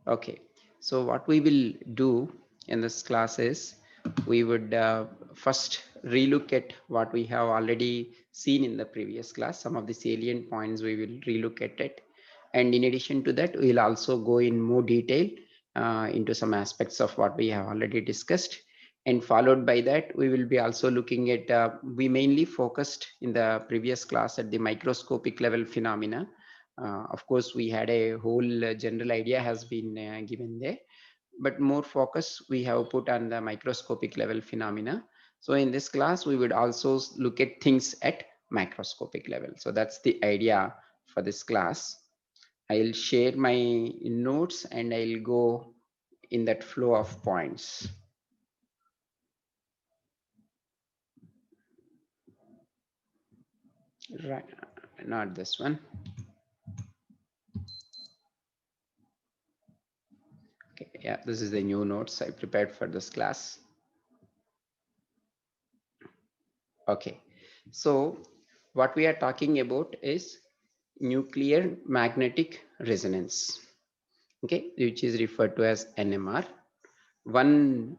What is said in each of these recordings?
Okay, so what we will do in this class is we would first relook at what we have already seen in the previous class. Some of the salient points we will relook at it. And in addition to that, we'll also go in more detail into some aspects of what we have already discussed. And followed by that, we will be also looking at, we mainly focused in the previous class at the microscopic level phenomena. Of course, we had a whole general idea has been given there, but more focus we have put on the microscopic level phenomena. So in this class, we would also look at things at macroscopic level. So that's the idea for this class. I'll share my notes and I'll go in that flow of points. Right, not this one. Okay, yeah, this is the new notes I prepared for this class. Okay, so what we are talking about is nuclear magnetic resonance, okay, which is referred to as NMR. One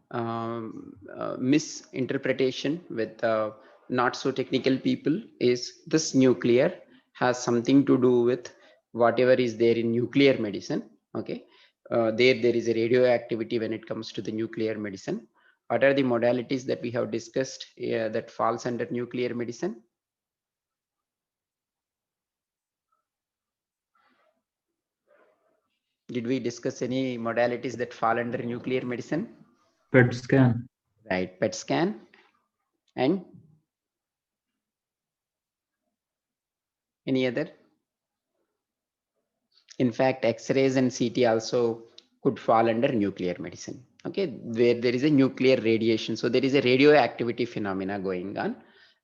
misinterpretation with not so technical people is this nuclear has something to do with whatever is there in nuclear medicine. Okay, there is a radioactivity when it comes to the nuclear medicine. What are the modalities that we have discussed that falls under nuclear medicine? Did we discuss any modalities that fall under nuclear medicine? PET scan. Right, PET scan and any other? In fact, X-rays and CT also could fall under nuclear medicine. Okay, where there is a nuclear radiation. So there is a radioactivity phenomena going on.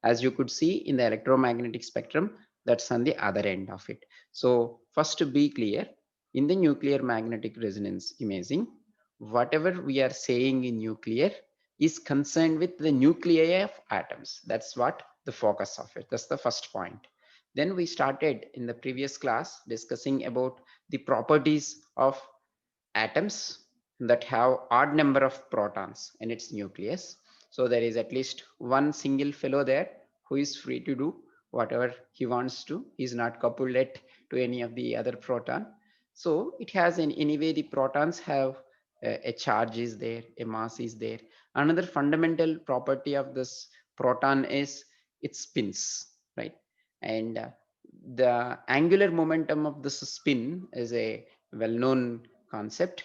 As you could see in the electromagnetic spectrum, that's on the other end of it. So first to be clear, in the nuclear magnetic resonance imaging, whatever we are saying in nuclear is concerned with the nuclei of atoms. That's what the focus of it. That's the first point. Then we started in the previous class discussing about the properties of atoms that have odd number of protons in its nucleus. So there is at least one single fellow there who is free to do whatever he wants to. He's not coupled it to any of the other proton. So it has in anyway the protons have a charge is there, a mass is there. Another fundamental property of this proton is it spins, right? And the angular momentum of this spin is a well-known concept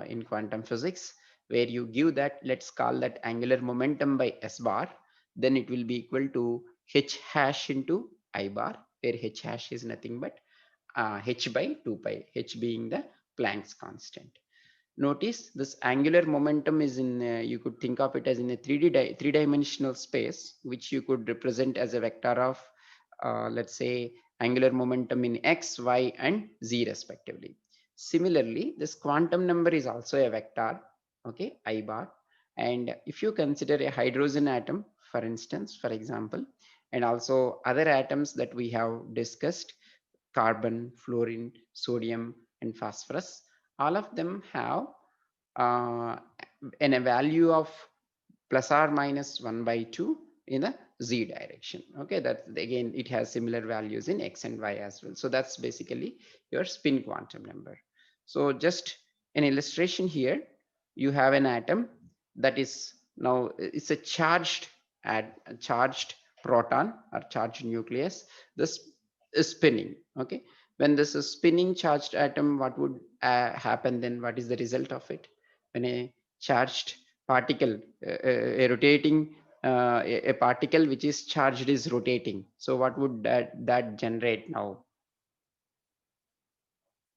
in quantum physics, where you give that, let's call that angular momentum by s bar, then it will be equal to h hash into I bar, where h hash is nothing but h by 2 pi, h being the Planck's constant. Notice this angular momentum is in, you could think of it as in a three-dimensional space, which you could represent as a vector of, let's say, angular momentum in x, y, and z respectively. Similarly, this quantum number is also a vector, okay, I bar. And if you consider a hydrogen atom, for instance, for example, and also other atoms that we have discussed, carbon, fluorine, sodium, and phosphorus, all of them have uh, a value of plus or minus 1 by 2 in the z direction. Okay, that again, it has similar values in x and y as well. So that's basically your spin quantum number. So just an illustration here, you have an atom that is now, it's a charged charged proton or charged nucleus. This is spinning. Okay, when this is spinning charged atom, what would happen then? What is the result of it? When a charged particle, a rotating a particle which is charged is rotating, so what would that generate now?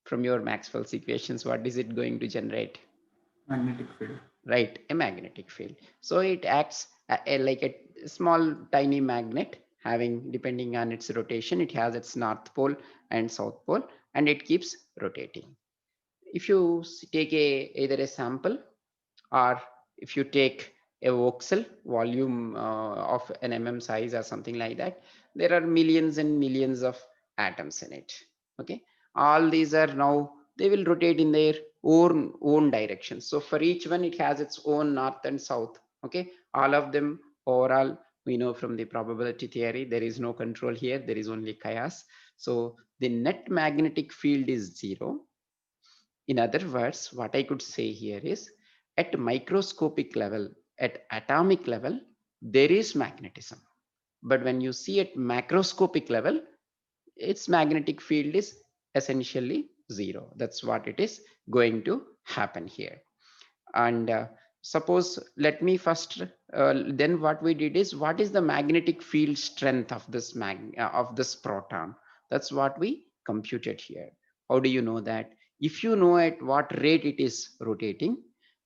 From your Maxwell's equations, what is it going to generate? Magnetic field. Right, a magnetic field. So it acts like a small tiny magnet, having, depending on its rotation, it has its north pole and south pole, and it keeps rotating. If you take either a sample, or if you take a voxel volume of an size or something like that, there are millions and millions of atoms in it. Okay, all these are now, they will rotate in their own direction. So for each one, it has its own north and south. Okay, all of them overall, we know from the probability theory, there is no control here, there is only chaos. So the net magnetic field is zero. In other words, what I could say here is, at microscopic level, at atomic level, there is magnetism. But when you see at macroscopic level, its magnetic field is essentially zero. That's what it is going to happen here. And suppose, let me first then what we did is, what is the magnetic field strength of this of this proton? That's what we computed here. How do you know that? If you know at what rate it is rotating,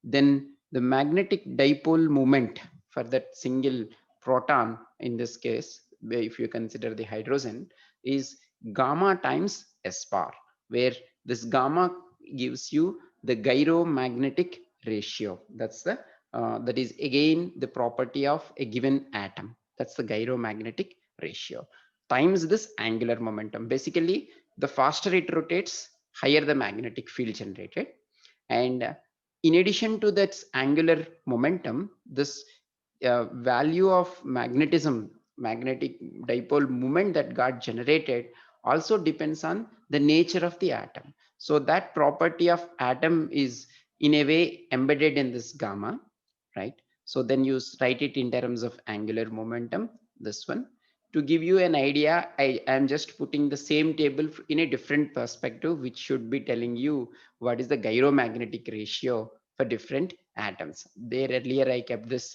then the magnetic dipole moment for that single proton, in this case, if you consider the hydrogen, is gamma times s bar, where this gamma gives you the gyromagnetic ratio. That's the that is again the property of a given atom. That's the gyromagnetic ratio times this angular momentum. Basically, the faster it rotates, higher the magnetic field generated. And in addition to that angular momentum, this value of magnetic dipole moment that got generated also depends on the nature of the atom. So that property of atom is in a way embedded in this gamma, right? So then you write it in terms of angular momentum, this one. To give you an idea, I am just putting the same table in a different perspective, which should be telling you what is the gyromagnetic ratio for different atoms. There earlier I kept this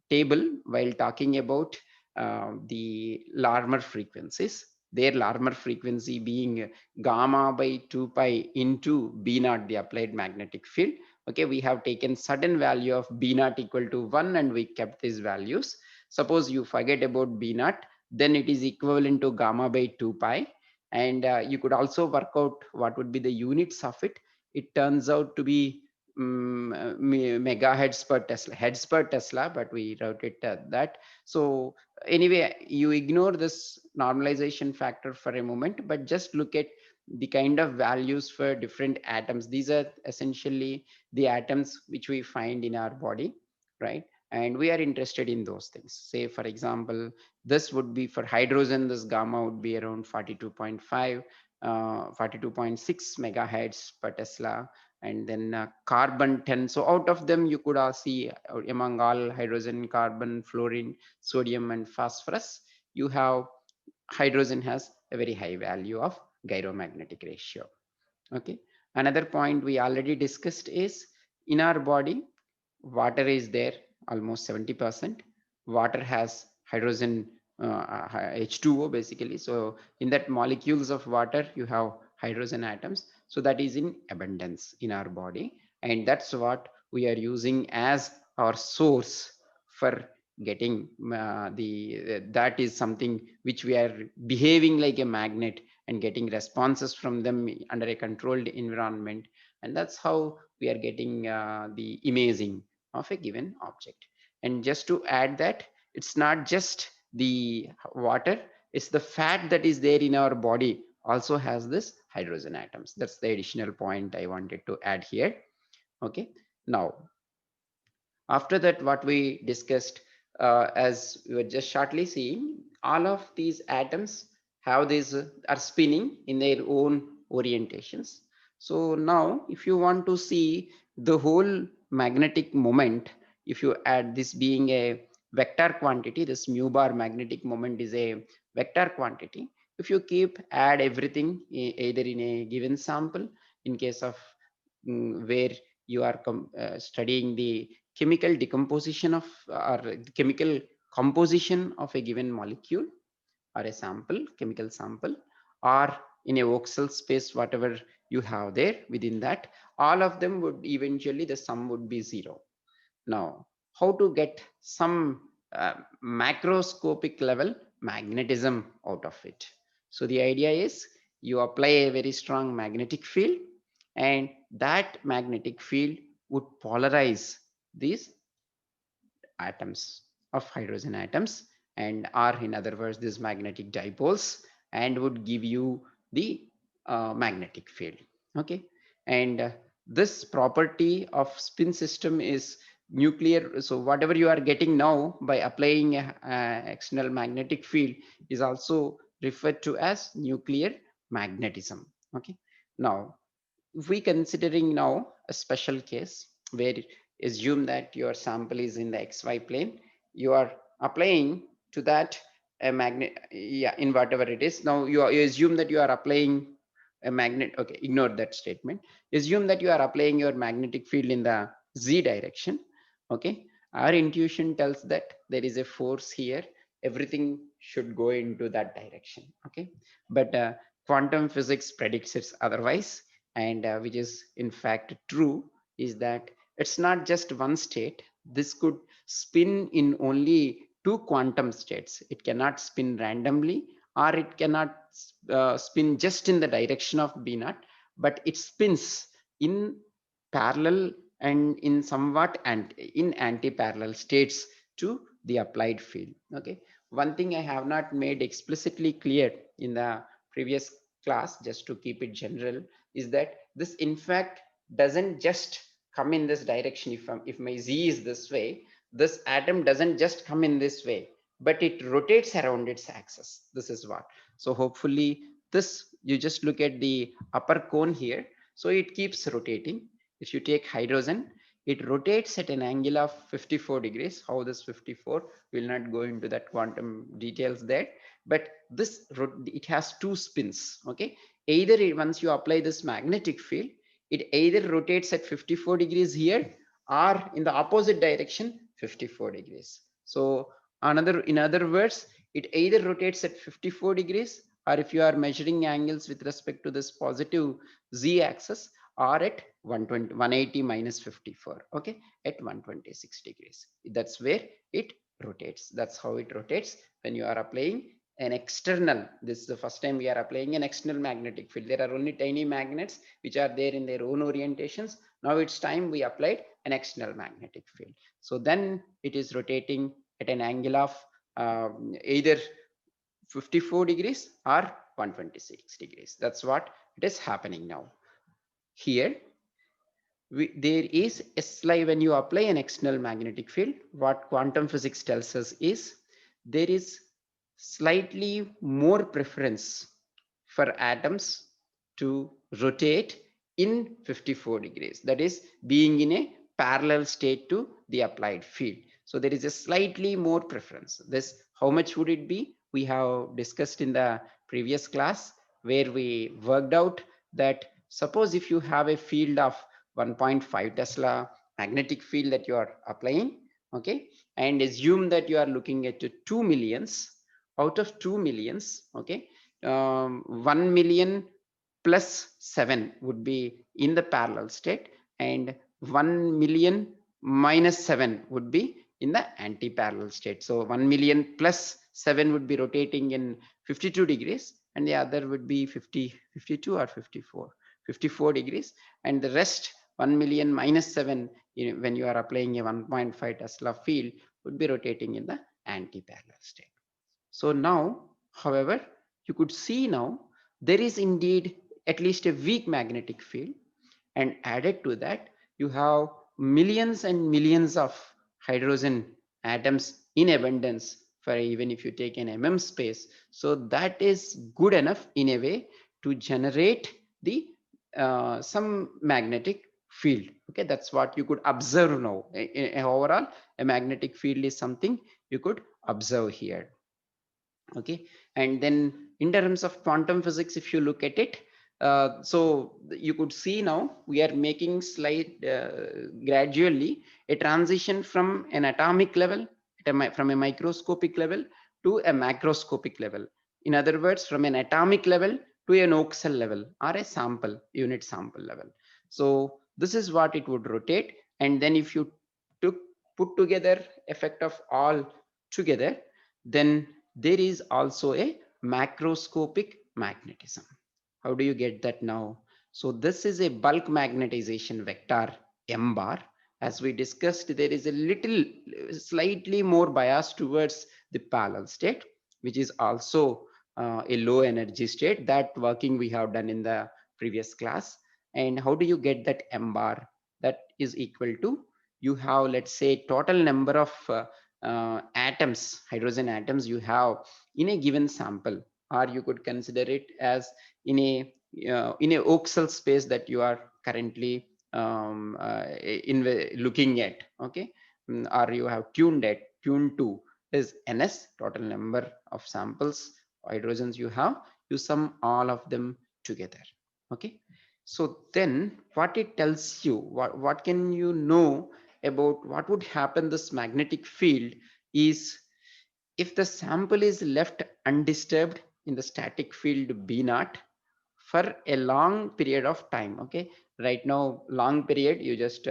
table while talking about the Larmor frequencies. Their Larmor frequency being gamma by 2 pi into B naught, the applied magnetic field. Okay, we have taken certain value of B naught equal to 1 and we kept these values. Suppose you forget about B naught, then it is equivalent to gamma by 2 pi. And you could also work out what would be the units of it. It turns out to be megahertz per Tesla, heads per Tesla, but we wrote it that. So anyway, you ignore this normalization factor for a moment, but just look at the kind of values for different atoms. These are essentially the atoms which we find in our body, right? And we are interested in those things. Say, for example, this would be for hydrogen, this gamma would be around 42.5, 42.6 megahertz per Tesla. And then carbon 10. So out of them, you could see among all hydrogen, carbon, fluorine, sodium, and phosphorus, you have hydrogen has a very high value of gyromagnetic ratio. Okay. Another point we already discussed is, in our body, water is there almost 70%. Water has hydrogen, H2O basically. So in that molecules of water, you have hydrogen atoms. So that is in abundance in our body. And that's what we are using as our source for getting that is something which we are behaving like a magnet and getting responses from them under a controlled environment. And that's how we are getting the imaging of a given object. And just to add that, it's not just the water, it's the fat that is there in our body also has this hydrogen atoms. That's the additional point I wanted to add here. Okay. Now, after that, what we discussed, as we were just shortly seeing, all of these atoms have these are spinning in their own orientations. So now, if you want to see the whole magnetic moment, if you add this being a vector quantity, this mu bar magnetic moment is a vector quantity. If you keep add everything either in a given sample, in case of where you are studying the chemical decomposition of or chemical composition of a given molecule or a sample, chemical sample, or in a voxel space, whatever you have there within that, all of them would eventually, the sum would be zero. Now, how to get some macroscopic level magnetism out of it? So the idea is, you apply a very strong magnetic field, and that magnetic field would polarize these atoms of hydrogen atoms, and are, in other words, these magnetic dipoles, and would give you the magnetic field. Okay. And this property of spin system is nuclear. So whatever you are getting now by applying a external magnetic field is also referred to as nuclear magnetism. Okay, now if we considering now a special case where assume that your sample is in the xy plane, you are applying to that a magnet, yeah, in whatever it is. Now you assume that you are applying a magnet. Okay, ignore that statement. Assume that you are applying your magnetic field in the z direction. Okay, our intuition tells that there is a force here, everything should go into that direction. Okay, but quantum physics predicts it otherwise, and which is in fact true, is that it's not just one state. This could spin in only two quantum states. It cannot spin randomly, or it cannot spin just in the direction of b naught, but it spins in parallel and in somewhat and in anti-parallel states to the applied field. Okay, one thing I have not made explicitly clear in the previous class, just to keep it general, is that this in fact doesn't just come in this direction. If my z is this way, this atom doesn't just come in this way, but it rotates around its axis. This is what. So hopefully this, you just look at the upper cone here, so it keeps rotating. If you take hydrogen, it rotates at an angle of 54 degrees. How this 54, will not go into that quantum details there, but this it has two spins. Okay, either once you apply this magnetic field, it either rotates at 54 degrees here, or in the opposite direction 54 degrees. So in other words, it either rotates at 54 degrees, or if you are measuring angles with respect to this positive z axis, or at 120 180 minus 54. Okay, at 126 degrees, that's where it rotates. That's how it rotates when you are applying an external. This is the first time we are applying an external magnetic field. There are only tiny magnets which are there in their own orientations. Now it's time we applied an external magnetic field. So then it is rotating at an angle of either 54 degrees or 126 degrees. That's what it is happening now. Here there is a slide. When you apply an external magnetic field, what quantum physics tells us is there is slightly more preference for atoms to rotate in 54 degrees, that is being in a parallel state to the applied field. So there is a slightly more preference. This, how much would it be? We have discussed in the previous class, where we worked out that suppose if you have a field of 1.5 Tesla magnetic field that you are applying, okay, and assume that you are looking at 2 millions. Out of 2 millions, okay, 1 million plus 7 would be in the parallel state, and 1 million minus 7 would be in the anti-parallel state. So 1 million plus 7 would be rotating in 52 degrees, and the other would be 52 or 54 degrees, and the rest 1 million minus 7, when you are applying a 1.5 Tesla field, would be rotating in the anti-parallel state. So now, however, you could see now there is indeed at least a weak magnetic field, and added to that, you have millions and millions of hydrogen atoms in abundance for even if you take an space. So that is good enough in a way to generate the some magnetic field. Okay, that's what you could observe now. Overall, a magnetic field is something you could observe here. Okay, and then in terms of quantum physics, if you look at it, so you could see now we are making slight gradually a transition from an atomic level, from a microscopic level to a macroscopic level. In other words, from an atomic level to an oak cell level, or a sample unit sample level. So this is what it would rotate, and then if you took put together effect of all together, then there is also a macroscopic magnetism. How do you get that now? So this is a bulk magnetization vector m bar. As we discussed, there is a little slightly more bias towards the parallel state, which is also a low energy state. That working we have done in the previous class. And how do you get that m bar? That is equal to, you have, let's say, total number of atoms, hydrogen atoms you have in a given sample, or you could consider it as in a voxel space that you are currently looking at. Okay. Or you have tuned to is ns, total number of samples hydrogens you have, you sum all of them together. Okay. So then what it tells you, what can you know about what would happen this magnetic field is, if the sample is left undisturbed in the static field b naught for a long period of time. Okay. Right now, long period, you just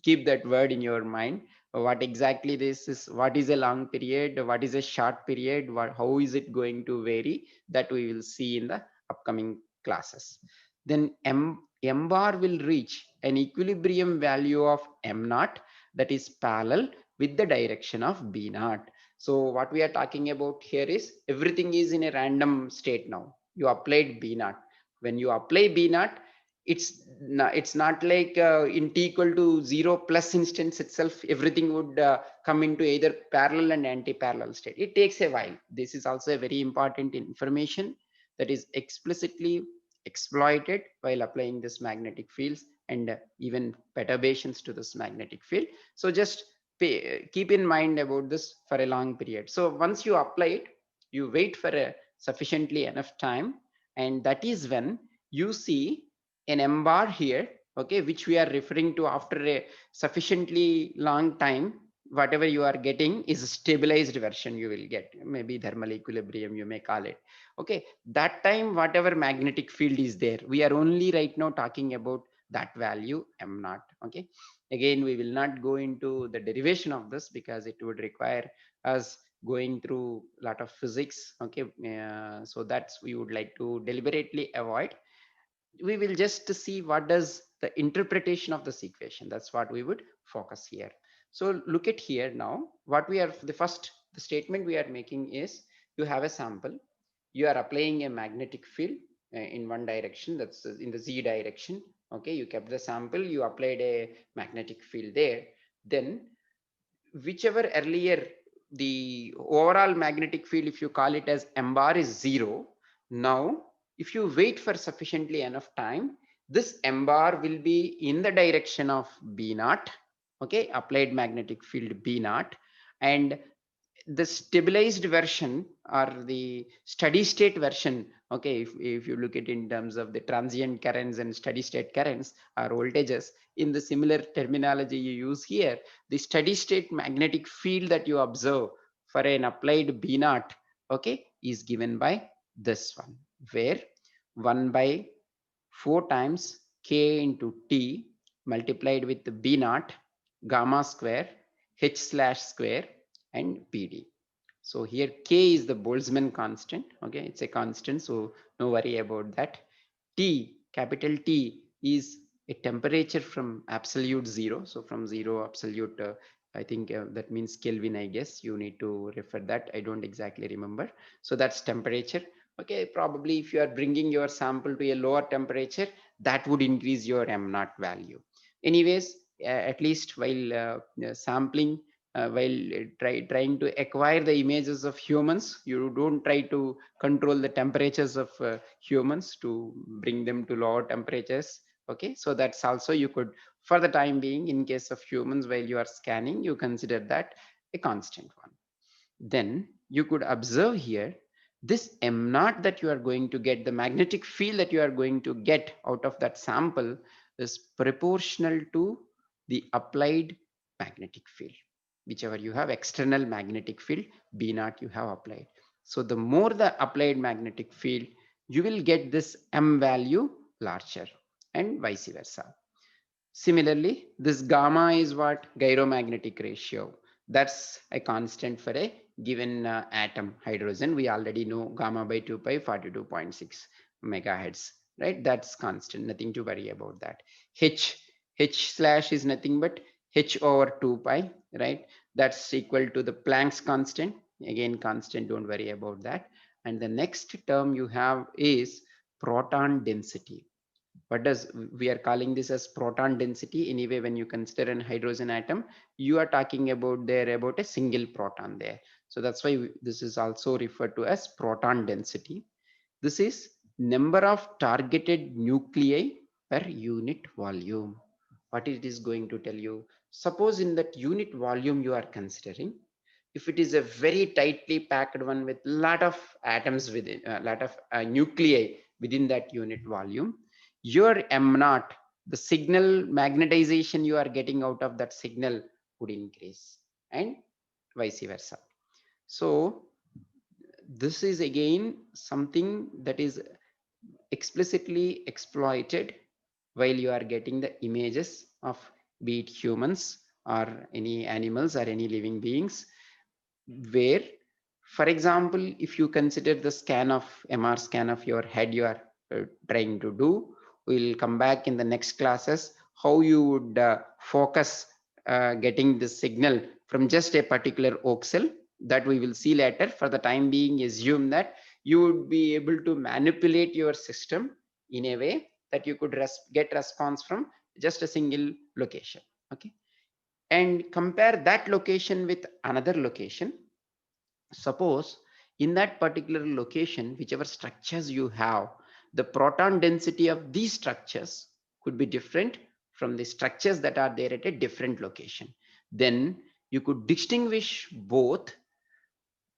keep that word in your mind. What exactly this is, what is a long period, what is a short period, how is it going to vary, that we will see in the upcoming classes. Then m bar will reach an equilibrium value of m naught that is parallel with the direction of b naught. So what we are talking about here is, everything is in a random state now. You applied b naught. When you apply b naught, it's not like in t equal to 0 plus instance itself everything would come into either parallel and anti-parallel state. It takes a while. This is also a very important information that is explicitly exploited while applying this magnetic fields and even perturbations to this magnetic field. So just keep in mind about this for a long period. So once you apply it, you wait for a sufficiently enough time, and that is when you see an m bar here, okay, which we are referring to after a sufficiently long time. Whatever you are getting is a stabilized version, you will get maybe thermal equilibrium, you may call it. Okay, that time whatever magnetic field is there, we are only right now talking about that value m naught. Okay, again we will not go into the derivation of this because it would require us going through a lot of physics. Okay, so that's we would like to deliberately avoid. We will just see what does the interpretation of this equation, that's what we would focus here. So look at here now, what we are, the first, the statement we are making is, you have a sample, you are applying a magnetic field in one direction, that's in the z direction. Okay, you kept the sample, you applied a magnetic field there. Then whichever earlier the overall magnetic field, if you call it as m bar, is 0. Now if you wait for sufficiently enough time, this m bar will be in the direction of b naught. Okay, applied magnetic field b naught. And the stabilized version or the steady state version, okay, if you look at in terms of the transient currents and steady state currents or voltages, in the similar terminology you use here, the steady state magnetic field that you observe for an applied b naught, okay, is given by this one, where 1 by 4 times k into t multiplied with the b naught gamma square h slash square and pd. So here k is the Boltzmann constant. Okay, it's a constant, so no worry about that. T, capital T, is a temperature from absolute zero. So from zero absolute, I think that means Kelvin, I guess. You need to refer that. I don't exactly remember. So that's temperature. Okay, probably if you are bringing your sample to a lower temperature, that would increase your m naught value. Anyways, at least while sampling, while trying to acquire the images of humans, you don't try to control the temperatures of humans to bring them to lower temperatures. Okay, so that's also, you could, for the time being, in case of humans, while you are scanning, you consider that a constant one. Then you could observe here, this m naught that you are going to get, the magnetic field that you are going to get out of that sample, is proportional to the applied magnetic field, whichever you have external magnetic field b naught you have applied. So the more the applied magnetic field, you will get this m value larger, and vice versa. Similarly, this gamma is what? Gyromagnetic ratio. That's a constant for a given atom, hydrogen. We already know gamma by 2 pi 42.6 megahertz, right? That's constant, nothing to worry about that. H slash is nothing but h over 2 pi, right? That's equal to the Planck's constant. Again, constant, don't worry about that. And the next term you have is proton density. What does we are calling this as proton density? Anyway, when you consider an hydrogen atom, you are talking about there about a single proton there. So that's why this is also referred to as proton density. This is number of targeted nuclei per unit volume. What it is going to tell you? Suppose in that unit volume you are considering, if it is a very tightly packed one with lot of atoms within, a lot of nuclei within that unit volume, your m naught, the signal magnetization you are getting out of that signal would increase, and vice versa. So this is again something that is explicitly exploited while you are getting the images of, be it humans or any animals or any living beings, where, for example, if you consider the scan of MR scan of your head you are trying to do, we'll come back in the next classes how you would focus getting the signal from just a particular voxel, that we will see later. For the time being, assume that you would be able to manipulate your system in a way that you could get response from just a single location. Okay, and compare that location with another location. Suppose in that particular location, whichever structures you have, the proton density of these structures could be different from the structures that are there at a different location. Then you could distinguish both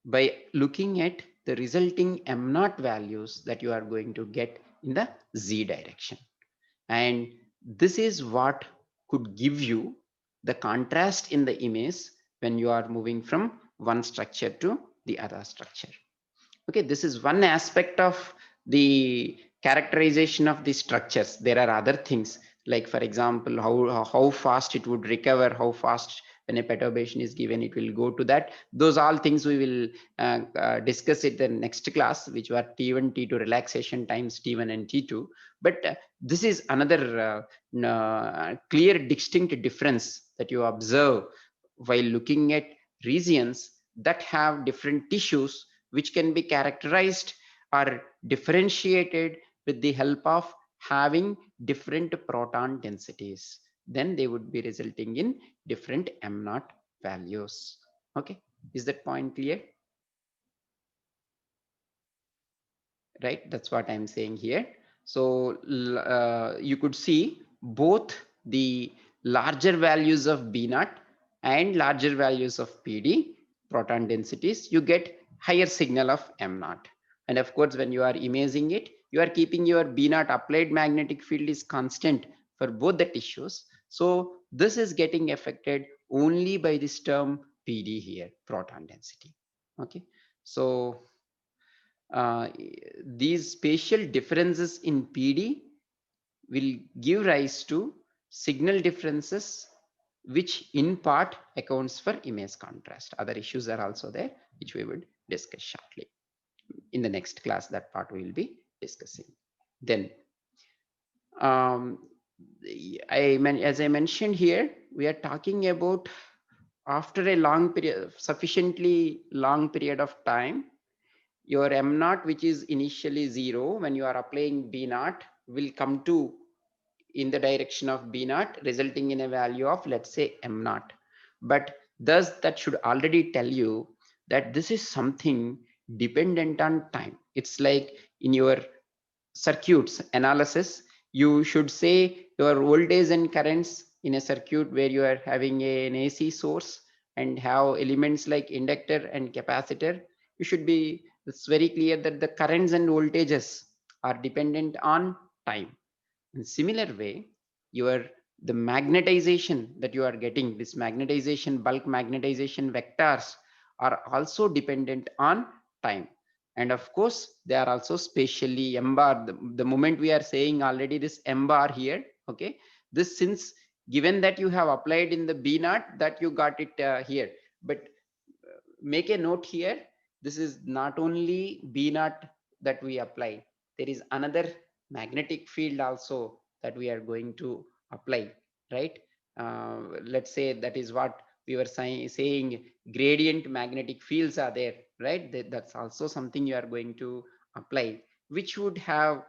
by looking at the resulting m naught values that you are going to get in the z direction. And this is what could give you the contrast in the image when you are moving from one structure to the other structure. Okay, this is one aspect of the characterization of the structures. There are other things, like for example how fast it would recover, how fast when a perturbation is given it will go to that. Those all things we will discuss it in next class, which were T1 T2 relaxation times T1 and T2. But this is another clear distinct difference that you observe while looking at regions that have different tissues, which can be characterized or differentiated with the help of having different proton densities. Then they would be resulting in different m naught values. Okay, is that point clear? Right, that's what I'm saying here. So you could see both the larger values of b naught and larger values of pd proton densities, you get higher signal of m naught. And of course when you are imaging it, you are keeping your b naught applied magnetic field is constant for both the tissues. So this is getting affected only by this term pd here, proton density. Okay, so uh, these spatial differences in PD will give rise to signal differences, which in part accounts for image contrast. Other issues are also there, which we would discuss shortly. In the next class, that part we will be discussing. Then, as I mentioned here, we are talking about after a long period, sufficiently long period of time, your m naught, which is initially 0, when you are applying b naught, will come to in the direction of b naught, resulting in a value of, let's say, m naught. But thus that should already tell you that this is something dependent on time. It's like in your circuits analysis, you should say your voltage and currents in a circuit where you are having an AC source and have elements like inductor and capacitor. You should be, it's very clear that the currents and voltages are dependent on time. In similar way, your the magnetization that you are getting, this magnetization, bulk magnetization vectors are also dependent on time. And of course, they are also spatially m bar. The moment we are saying already this m bar here, okay, this since given that you have applied in the B naught, that you got it here. But make a note here, this is not only B naught that we apply, there is another magnetic field also that we are going to apply, right? Let's say that is what we were saying, gradient magnetic fields are there, right? That's also something you are going to apply, which would have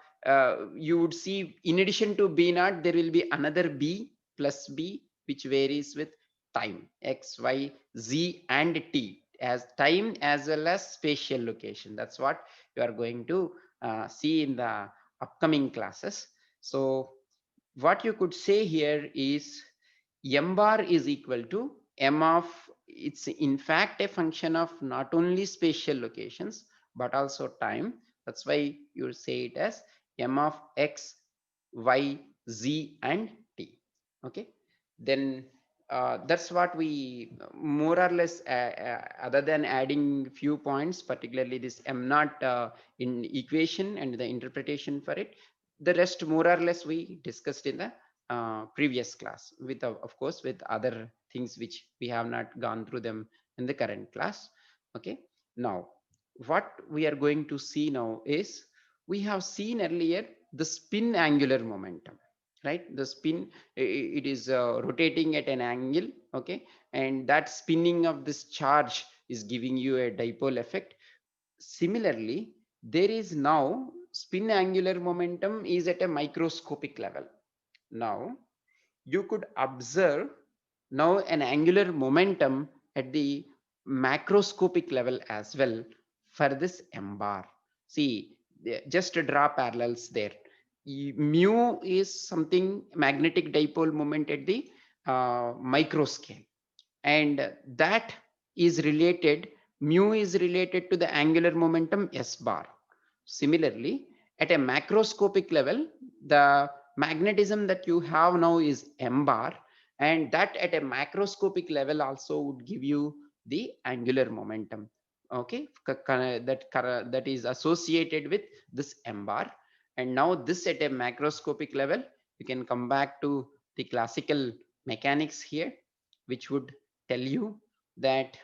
you would see in addition to b naught, there will be another b plus b, which varies with time, x, y, z, and t, as time as well as spatial location. That's what you are going to see in the upcoming classes. So what you could say here is m bar is equal to m of, it's in fact a function of not only spatial locations but also time. That's why you say it as m of x, y, z, and t. Okay, then that's what we more or less, other than adding few points, particularly this m naught in equation and the interpretation for it, the rest more or less we discussed in the previous class, with of course with other things which we have not gone through them in the current class. Okay, now what we are going to see now is, we have seen earlier the spin angular momentum, right? The spin, it is rotating at an angle. Okay, and that spinning of this charge is giving you a dipole effect. Similarly, there is now spin angular momentum is at a microscopic level. Now you could observe now an angular momentum at the macroscopic level as well for this m bar. See, just draw parallels there. Mu is something magnetic dipole moment at the micro scale, and that is related, mu is related to the angular momentum s bar. Similarly, at a macroscopic level, the magnetism that you have now is m bar, and that at a macroscopic level also would give you the angular momentum. Okay, that is associated with this m bar. And now this at a macroscopic level, you can come back to the classical mechanics here, which would tell you that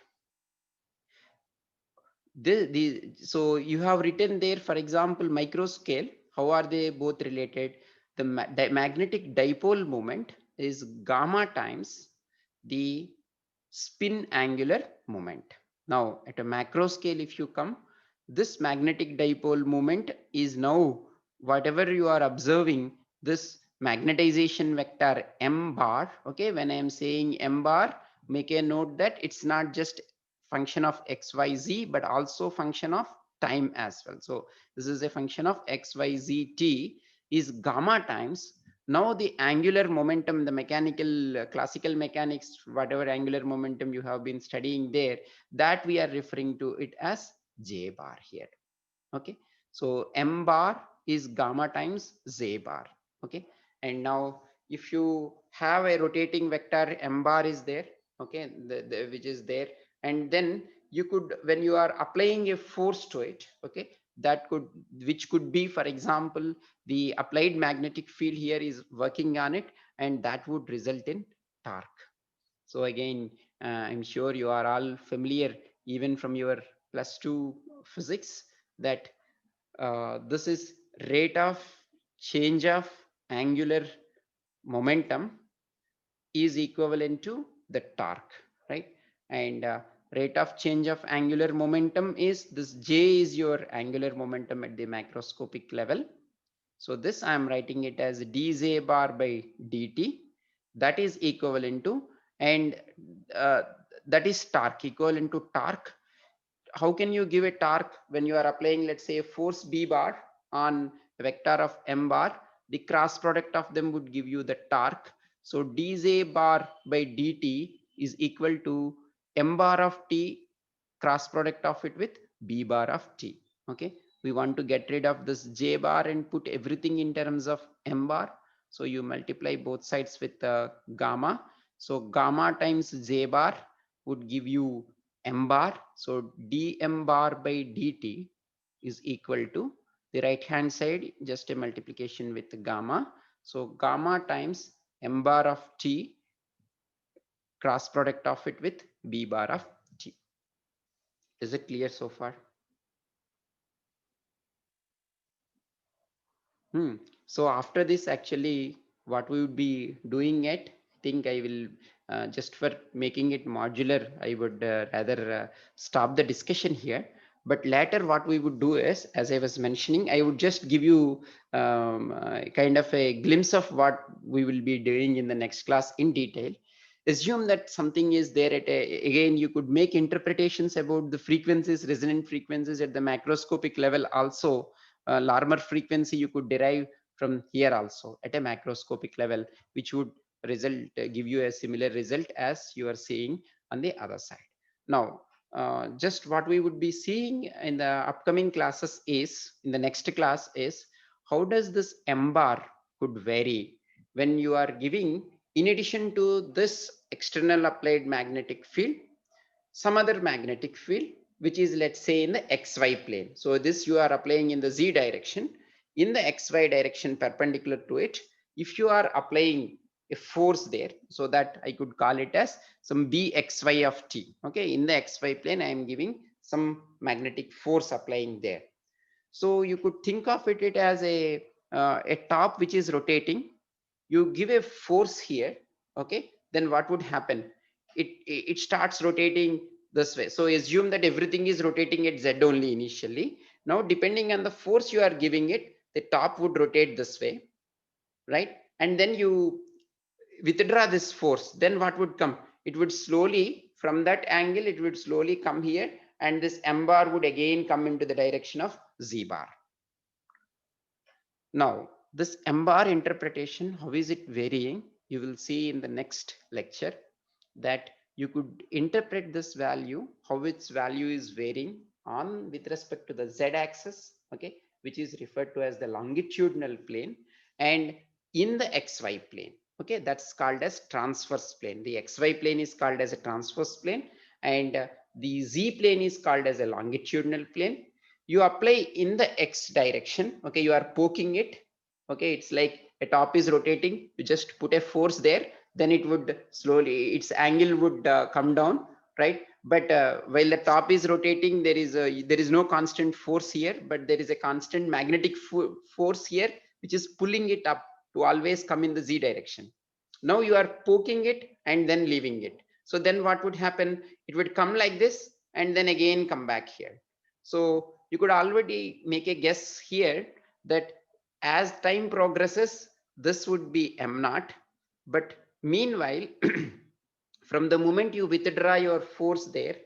so you have written there, for example, micro scale, how are they both related? The magnetic dipole moment is gamma times the spin angular moment. Now at a macro scale, if you come, this magnetic dipole moment is now, whatever you are observing, this magnetization vector m bar. Okay, when I am saying m bar, make a note that it's not just function of xyz but also function of time as well. So this is a function of xyz t is gamma times. Now the angular momentum, the mechanical classical mechanics, whatever angular momentum you have been studying there, that we are referring to it as j bar here. Okay, so m bar is gamma times z bar. Okay, and now if you have a rotating vector, m bar is there. Okay, which is there, and then you could, when you are applying a force to it, okay, that could, which could be, for example, the applied magnetic field here is working on it, and that would result in torque. So again, I'm sure you are all familiar, even from your +2 physics, that this is rate of change of angular momentum is equivalent to the torque, right? And rate of change of angular momentum is this, j is your angular momentum at the macroscopic level. So this I am writing it as dz bar by dt, that is equivalent to, and uh, that is torque, equivalent to torque. How can you give a torque when you are applying, let's say, force b bar on a vector of m bar? The cross product of them would give you the torque. So dz bar by dt is equal to m bar of t cross product of it with b bar of t. Okay, we want to get rid of this j bar and put everything in terms of m bar. So you multiply both sides with gamma. So gamma times j bar would give you m bar. So dm bar by dt is equal to, the right hand side, just a multiplication with gamma. So gamma times m bar of t cross product of it with b bar of t. Is it clear so far? So after this, actually, what we would be doing it, I think I will, just for making it modular, I would rather stop the discussion here. But later what we would do is, as I was mentioning, I would just give you kind of a glimpse of what we will be doing in the next class in detail. Assume that something is there at a, again, you could make interpretations about the frequencies, resonant frequencies at the macroscopic level also. Larmor frequency you could derive from here also at a macroscopic level, which would result give you a similar result as you are seeing on the other side. Now just what we would be seeing in the upcoming classes is, in the next class is, how does this m bar could vary when you are giving, in addition to this external applied magnetic field, some other magnetic field which is, let's say, in the xy plane. So this you are applying in the z direction, in the xy direction perpendicular to it. If you are applying a force there, so that I could call it as some bxy of t. Okay, in the xy plane I am giving some magnetic force applying there. So you could think of it as a top which is rotating. You give a force here, okay, then what would happen? It starts rotating this way. So assume that everything is rotating at z only initially. Now depending on the force you are giving it, the top would rotate this way, right? And then you withdraw this force, then what would come? It would slowly, from that angle, it would slowly come here, and this m bar would again come into the direction of z bar. Now, this m bar interpretation, how is it varying? You will see in the next lecture that you could interpret this value, how its value is varying on with respect to the z axis, okay, which is referred to as the longitudinal plane, and in the xy plane, okay, that's called as transverse plane. The xy plane is called as a transverse plane, and the z plane is called as a longitudinal plane. You apply in the x direction, okay, you are poking it, okay, it's like a top is rotating, you just put a force there, then it would slowly, its angle would come down, right? But while the top is rotating, there is no constant force here, but there is a constant magnetic force here which is pulling it up to always come in the z direction. Now you are poking it and then leaving it, so then what would happen? It would come like this and then again come back here. So you could already make a guess here that as time progresses, this would be m naught. But meanwhile, from the moment you withdraw your force there,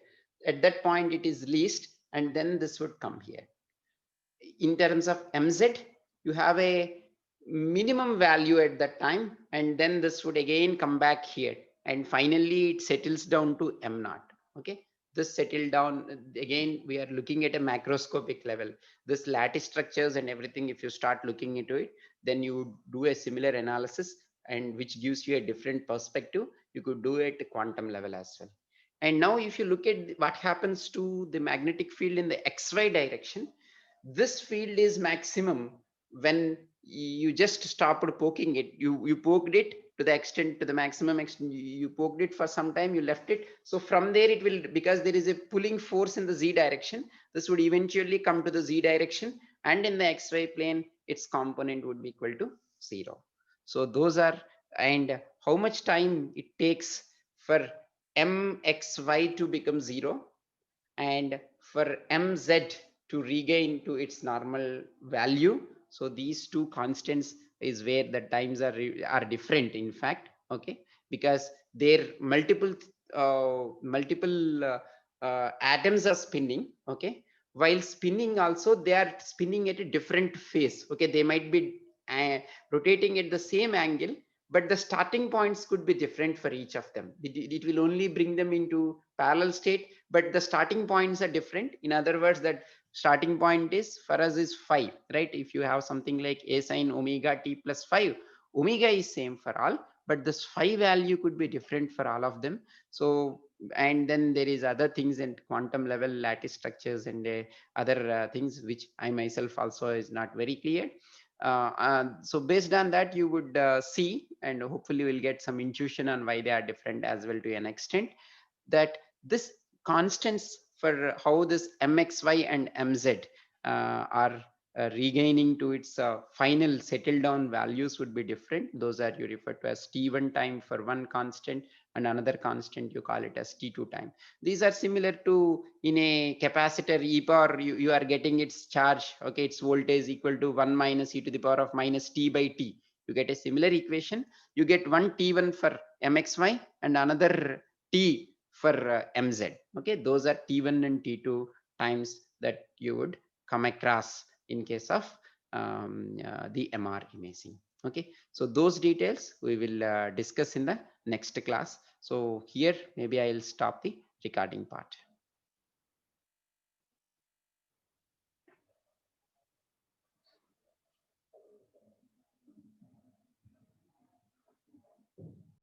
at that point it is least, and then this would come here. In terms of mz, you have a minimum value at that time, and then this would again come back here, and finally it settles down to m naught. Okay, this settle down again, we are looking at a macroscopic level. This lattice structures and everything, if you start looking into it, then you do a similar analysis, and which gives you a different perspective. You could do it at quantum level as well. And now if you look at what happens to the magnetic field in the xy direction, this field is maximum when you just stopped poking it. You poked it to the extent, to the maximum extent, you poked it for some time, you left it. So from there it will, because there is a pulling force in the z direction, this would eventually come to the z direction, and in the xy plane its component would be equal to 0. So those are, and how much time it takes for mxy to become 0, and for mz to regain to its normal value. So these two constants is where the times are different, in fact, okay, because their multiple atoms are spinning, okay, while spinning also they are spinning at a different phase, okay, they might be rotating at the same angle, but the starting points could be different for each of them. It will only bring them into parallel state, but the starting points are different. In other words, that starting point is, for us, is 5, right? If you have something like a sine omega t plus 5, omega is same for all, but this 5 value could be different for all of them. So, and then there is other things in quantum level, lattice structures, and other things which I myself also is not very clear. So based on that, you would see, and hopefully we'll get some intuition on why they are different as well to an extent, that this constants for how this mxy and mz are regaining to its final settled down values would be different. Those are you refer to as t1 time for one constant, and another constant you call it as t2 time. These are similar to in a capacitor e power, you are getting its charge, okay, its voltage equal to 1 minus e to the power of minus t by t. You get a similar equation. You get one t1 for mxy and another t for mz. Okay, those are t1 and t2 times that you would come across in case of the MR imaging. Okay, so those details we will discuss in the next class. So here maybe I'll stop the recording part.